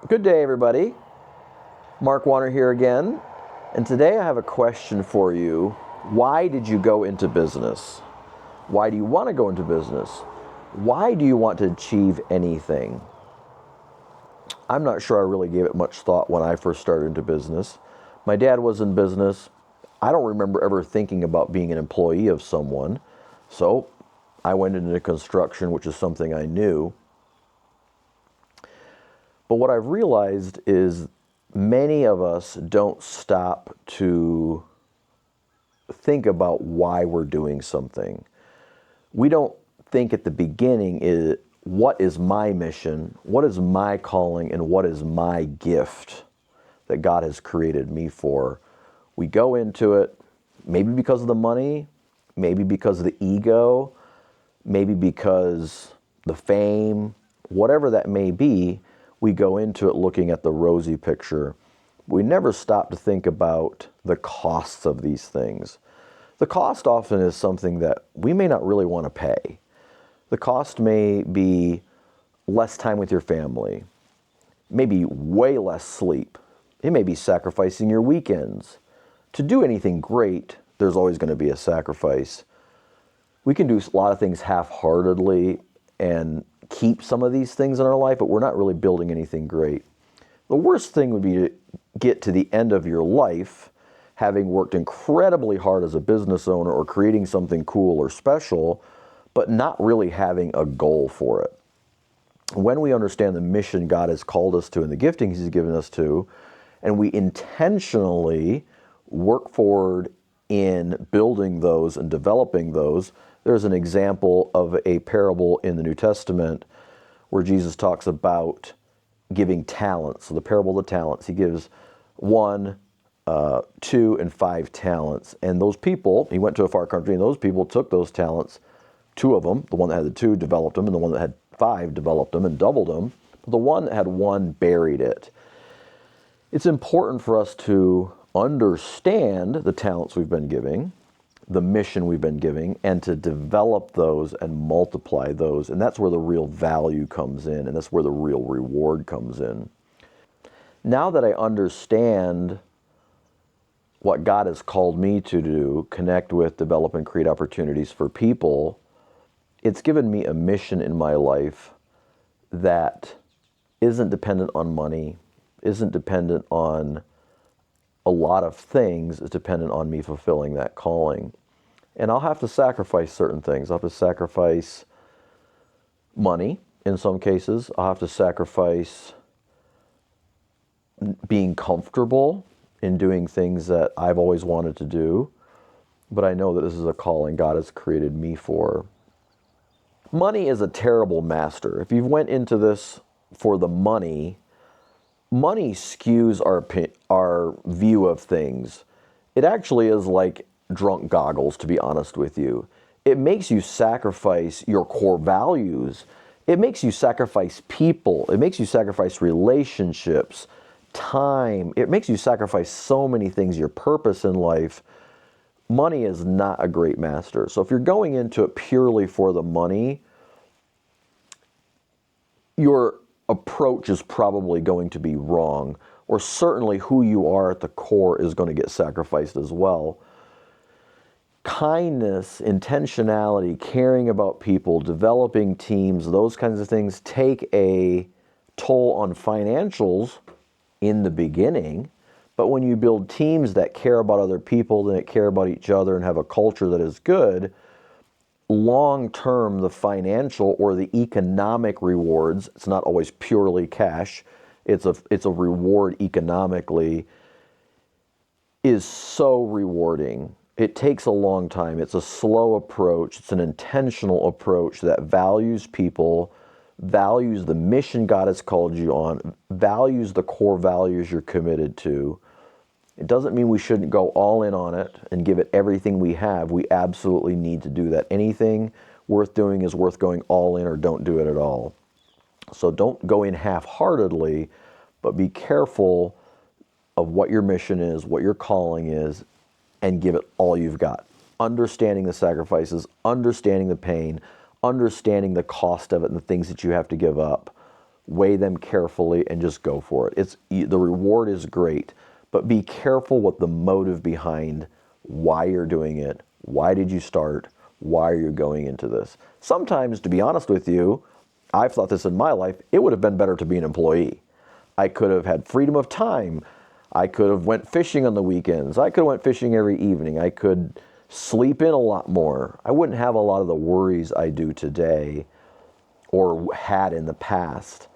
Good day, everybody. Mark Warner here again, and today I have a question for you. Why did you go into business? Why do you want to go into business? Why do you want to achieve anything? I'm not sure I really gave it much thought when I first started into business. My dad was in business. I don't remember ever thinking about being an employee of someone, so I went into construction, which is something I knew. But what I've realized is many of us don't stop to think about why we're doing something. We don't think at the beginning what is my mission, what is my calling, and what is my gift that God has created me for. We go into it maybe because of the money, maybe because of the ego, maybe because the fame, whatever that may be. We go into it looking at the rosy picture. We never stop to think about the costs of these things. The cost often is something that we may not really want to pay. The cost may be less time with your family, maybe way less sleep. It may be sacrificing your weekends. To do anything great, there's always going to be a sacrifice. We can do a lot of things half-heartedly and keep some of these things in our life, but we're not really building anything great. The worst thing would be to get to the end of your life having worked incredibly hard as a business owner or creating something cool or special, but not really having a goal for it. When we understand the mission God has called us to and the giftings He's given us to, and we intentionally work forward in building those and developing those. There's an example of a parable in the New Testament where Jesus talks about giving talents. So the parable of the talents, He gives 1, 2, and 5 talents. And those people, He went to a far country, and those people took those talents, 2 of them, the one that had the 2 developed them, and the one that had 5 developed them and doubled them. But the one that had 1 buried it. It's important for us to understand the talents we've been giving, the mission we've been giving, and to develop those and multiply those. And that's where the real value comes in, and that's where the real reward comes in. Now that I understand what God has called me to do, connect with, develop, and create opportunities for people, it's given me a mission in my life that isn't dependent on money, isn't dependent on a lot of things, is dependent on me fulfilling that calling. And I'll have to sacrifice certain things. I'll have to sacrifice money in some cases. I'll have to sacrifice being comfortable in doing things that I've always wanted to do. But I know that this is a calling God has created me for. Money is a terrible master. If you went into this for the money skews our view of things. It actually is like drunk goggles, to be honest with you. It makes you sacrifice your core values. It makes you sacrifice people. It makes you sacrifice relationships, time. It makes you sacrifice so many things, your purpose in life. Money is not a great master. So if you're going into it purely for the money, your approach is probably going to be wrong, or certainly who you are at the core is going to get sacrificed as well. Kindness, intentionality, caring about people, developing teams, those kinds of things take a toll on financials in the beginning. But when you build teams that care about other people, that care about each other, and have a culture that is good, long-term, the financial or the economic rewards, it's not always purely cash, it's a reward economically, is so rewarding. It takes a long time. It's a slow approach. It's an intentional approach that values people, values the mission God has called you on, values the core values you're committed to. It doesn't mean we shouldn't go all in on it and give it everything we have. We absolutely need to do that. Anything worth doing is worth going all in, or don't do it at all. So don't go in half-heartedly, but be careful of what your mission is, what your calling is, and give it all you've got. Understanding the sacrifices, understanding the pain, understanding the cost of it and the things that you have to give up. weigh them carefully, and just go for it. The reward is great, but be careful what the motive behind why you're doing it. Why did you start? Why are you going into this? Sometimes, to be honest with you, I've thought this in my life, it would have been better to be an employee. I could have had freedom of time. I could have went fishing on the weekends. I could have went fishing every evening. I could sleep in a lot more. I wouldn't have a lot of the worries I do today or had in the past.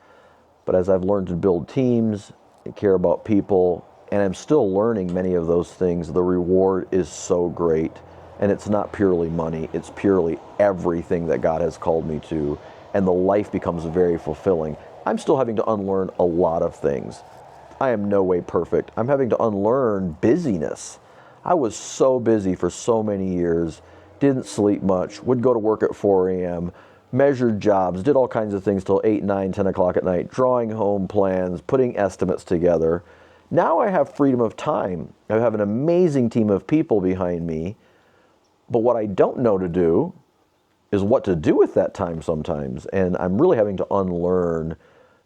But as I've learned to build teams and care about people, and I'm still learning many of those things, the reward is so great. And it's not purely money, it's purely everything that God has called me to. And the life becomes very fulfilling. I'm still having to unlearn a lot of things. I am no way perfect. I'm having to unlearn busyness. I was so busy for so many years, didn't sleep much, would go to work at 4 a.m., measured jobs, did all kinds of things till 8, 9, 10 o'clock at night, drawing home plans, putting estimates together. Now I have freedom of time. I have an amazing team of people behind me. But what I don't know to do is what to do with that time sometimes. And I'm really having to unlearn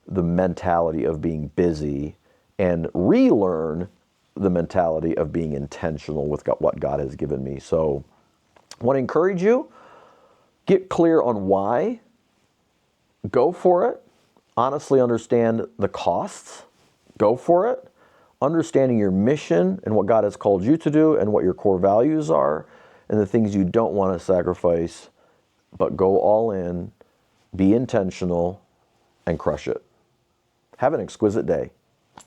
the mentality of being busy and relearn the mentality of being intentional with what God has given me. So I want to encourage you, get clear on why, go for it, honestly understand the costs, go for it, understanding your mission and what God has called you to do and what your core values are and the things you don't want to sacrifice, but go all in, be intentional, and crush it. Have an exquisite day.